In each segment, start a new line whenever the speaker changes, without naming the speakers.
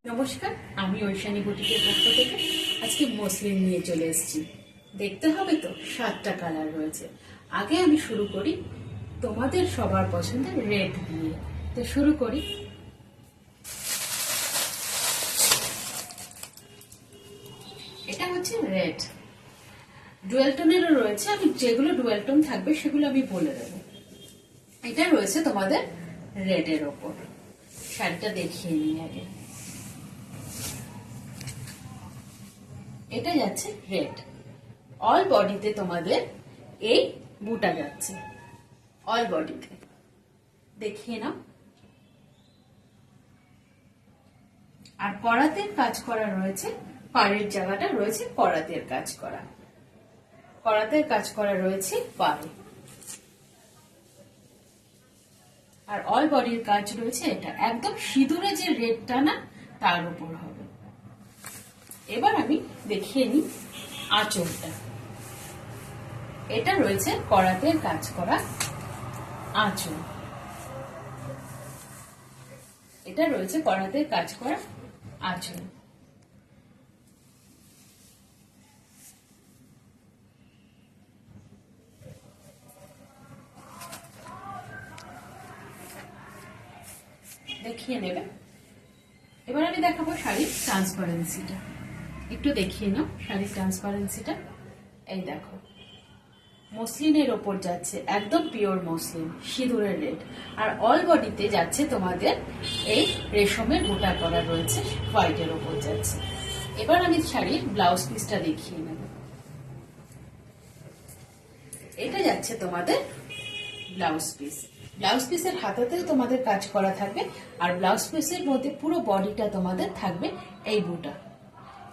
নমস্কার, আমি ঐশানী বুটিকের পক্ষ থেকে আজকে মসলিন নিয়ে চলে এসেছি। দেখতে হবে তো 7টা কালার রয়েছে। আগে আমি শুরু করি তোমাদের সবার পছন্দের রেড দিয়ে। তো শুরু করি। এটা হচ্ছে রেড, ডুয়েল টোনেরও রয়েছে। আমি যেগুলো ডুয়েল টোন থাকবে সেগুলো আমি বলে দেবো। এটা রয়েছে তোমাদের রেডের ওপর। শাড়িটা দেখিয়ে নিই আগে। এটা যাচ্ছে রেড, অল বডিতে তোমাদের এই বুটা যাচ্ছে, অল বডিতে দেখিয়ে নাও। আর করাতের কাজ করা রয়েছে, পাড়ের জায়গাটা রয়েছে করাতের কাজ করা, করাতের কাজ করা রয়েছে পাড়ে। আর অল বডির কাজ রয়েছে এটা একদম সিঁদুরে যে রেডটা না তার উপর হবে। এবার আমি দেখিয়ে নিই আঁচলটা। এটা রয়েছে করাতের কাজ করা আঁচল, এটা রয়েছে করাতের কাজ করা আঁচল। দেখিয়ে নেবে। এবার আমি দেখাবো শাড়ির ট্রান্সপারেন্সিটা। একটু দেখিয়ে নাও শাড়ির ট্রান্সপারেন্সিটা। এই দেখো, মসলিনের ওপর যাচ্ছে, একদম পিওর মসলিন, সিঁদুরের রেড। আর অল বডিতে যাচ্ছে তোমাদের এই রেশমের বুটা করা রয়েছে, হোয়াইটের ওপর যাচ্ছে। এবার আমি শাড়ির ব্লাউজ পিসটা দেখিয়ে নেব। এটা যাচ্ছে তোমাদের ব্লাউজ পিস। ব্লাউজ পিসের হাতাতেও তোমাদের কাজ করা থাকবে, আর ব্লাউজ পিসের মধ্যে পুরো বডিটা তোমাদের থাকবে এই বুটা,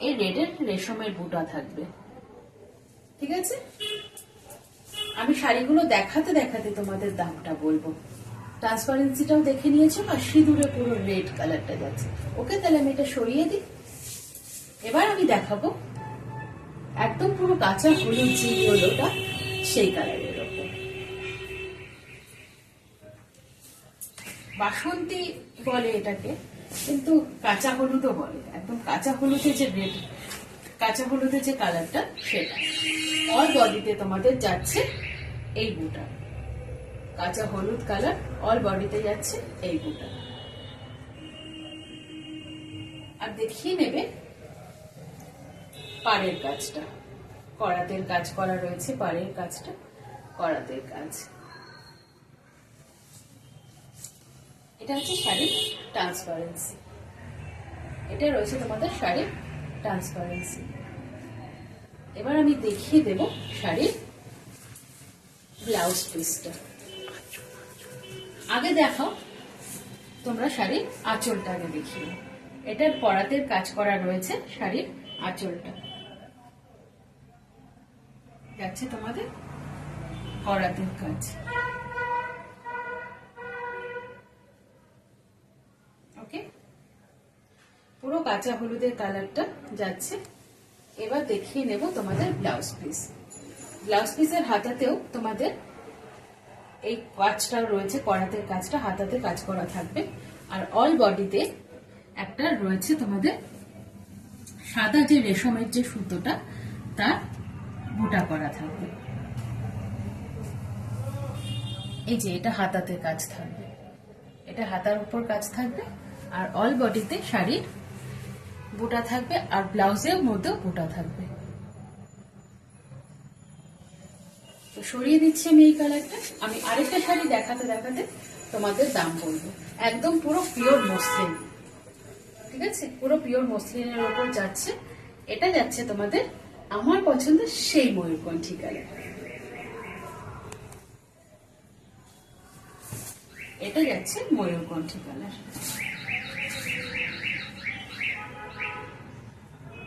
এই রেডের রেশমের বুটা থাকবে। ঠিক আছে, আমি শাড়িগুলো দেখাতে দেখাতে তোমাদের দামটা বলবো। ট্রান্সপারেন্সিটাও দেখে নিয়েছো, আর সিঁদুরে পুরো রেড কালারটা যাচ্ছে। ওকে, তাহলে আমি এটা সরিয়ে দিই। এবার আমি দেখাবো একদম পুরো কাঁচা হলুদ যে হলোটা, সেই কালারের ওপর। বাসন্তী বলে এটাকে, কিন্তু কাঁচা হলুদও বলে। একদম কাঁচা হলুদের যে রেড, কাঁচা হলুদের যে কালারটা সেটা। অল বডিতে তোমাদের যাচ্ছে এই বুটা, কাঁচা হলুদ কালার, অল বডিতে যাচ্ছে এই বুটা। আর দেখিয়ে নেবে পাড়ের কাজটা, করাতের কাজ করা রয়েছে, পাড়ের কাজটা করাতের কাজ। এটা হচ্ছে শাড়ির ট্রান্সপারেন্সি। এটা রয়েছে তোমাদের শাড়ির ট্রান্সপারেন্সি। এবার আমি দেখিয়ে দেব শাড়ির ব্লাউজ পিসটা। আগে দেখাও তোমরা শাড়ির আঁচলটা আগে দেখিয়ে। এটার করাতের কাজ করা রয়েছে শাড়ির আঁচলটা, যাচ্ছে তোমাদের করাতের কাজ। ওকে, পুরো কাঁচা হলুদের কালারটা যাচ্ছে। এবার দেখিয়ে নেব তোমাদের ব্লাউজ পিস। ব্লাউজ পিসের হাতাতেও তোমাদের এই কাজটা রয়েছে, করাতের কাজটা হাতাতে কাজ করা থাকবে। আর অল বডিতে একটা রয়েছে তোমাদের সাদা যে রেশমের যে সুতোটা, তার বুটা করা থাকবে। এই যে এটা হাতাতে কাজ থাকবে, এটা হাতার উপর কাজ থাকবে। আর অল বডিতে শাড়ির বুটা থাকবে, আর ব্লাউজের মধ্যেও বুটা থাকবে। তো সরিয়ে দিচ্ছি আমি এই কালারটা। আমি আরেকটা শাড়ি দেখাতে দেখাতে তোমাদের দাম বলবো। একদম পুরো পিওর মসলিন, ঠিক আছে, পুরো পিওর মসলিনের উপর যাচ্ছে। এটা যাচ্ছে তোমাদের আমার পছন্দের সেই ময়ূরকণ্ঠী কালার। এটা যাচ্ছে ময়ূরকণ্ঠী কালার।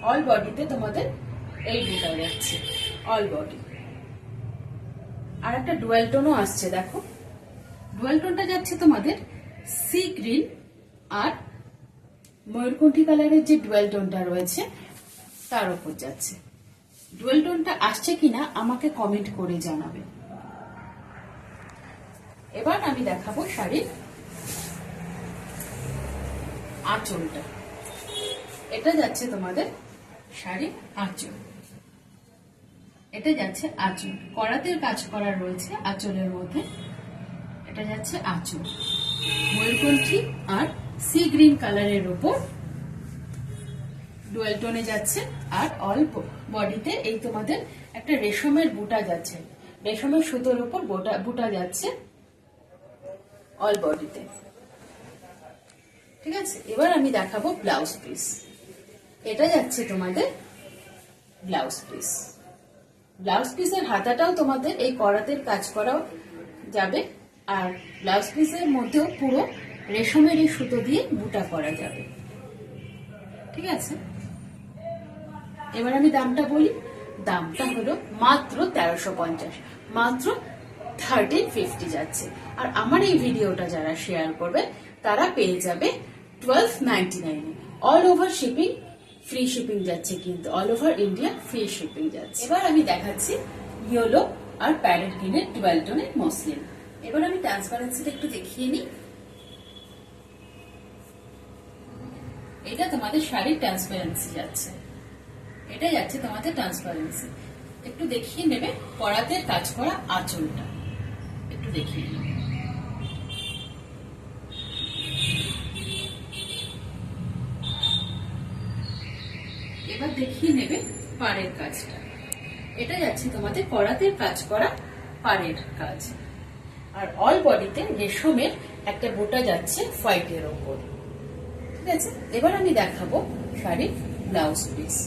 অল বডিতে তোমাদের এই বুটা যাচ্ছে, অল বডি। আর একটা ডুয়েল টোনও আসছে, দেখো ডুয়েল টোনটা যাচ্ছে তোমাদের সি গ্রিন আর ময়ূরকণ্ঠী কালারের যে ডুয়েল টোনটা রয়েছে তার উপর যাচ্ছে। ডুয়েল টোনটা আসছে কিনা আমাকে কমেন্ট করে জানাবে। এবার আমি দেখাবো শাড়ির আঁচলটা। এটা যাচ্ছে তোমাদের শাড়ির আঁচল। এটা যাচ্ছে আঁচল, করাতের কাজ করা রয়েছে আঁচলের মধ্যে। এটা যাচ্ছে আঁচল, ময়ূরকণ্ঠী আর সি গ্রিন কালারের উপর ডুয়াল টোনে যাচ্ছে। আর অল্প বডিতে এই তোমাদের একটা রেশমের বুটা যাচ্ছে, রেশমের সুতোর উপর বুটা যাচ্ছে অল বডিতে। ঠিক আছে, এবার আমি দেখাবো ব্লাউজ পিস। এটা যাচ্ছে তোমাদের ব্লাউজ পিস। ব্লাউজ পিসের হাতাটাও তোমাদের এই করাতের কাজ করাও যাবে, আর ব্লাউজ পিসের মধ্যেও পুরো রেশমের এই সুতো দিয়ে বুটা করা যাবে। ঠিক আছে, এবার আমি দামটা বলি। দামটা হলো মাত্র 1350, মাত্র 1350 যাচ্ছে। আর আমার এই ভিডিওটা যারা শেয়ার করবে তারা পেয়ে যাবে 1299। All over shipping, free shipping যাচ্ছে, কিন্তু all over India free shipping যাচ্ছে। এবার আমি দেখাচ্ছি ইয়েলো আর প্যারেট গ্রিনের ডুয়াল টোনের মসলিন। এবার আমি ট্রান্সপারেন্সিটা একটু দেখিয়ে নিই। এটা তোমাদের শাড়ির ট্রান্সপারেন্সি যাচ্ছে, এটা যাচ্ছে তোমাদের ট্রান্সপারেন্সি। একটু দেখিয়ে নেবে করাতের কাজ করা আঁচলটা, একটু দেখিয়ে নেবে। এবার দেখিয়ে নেবে পাড়ের কাজটা। এটা যাচ্ছে তোমাদের করাতের কাজ করা পাড়ের কাজ, আর অল বডিতে রেশমের একটা বোটা যাচ্ছে হোয়াইটের ওপর। ঠিক আছে, এবার আমি দেখাবো শাড়ির ব্লাউজ পিস।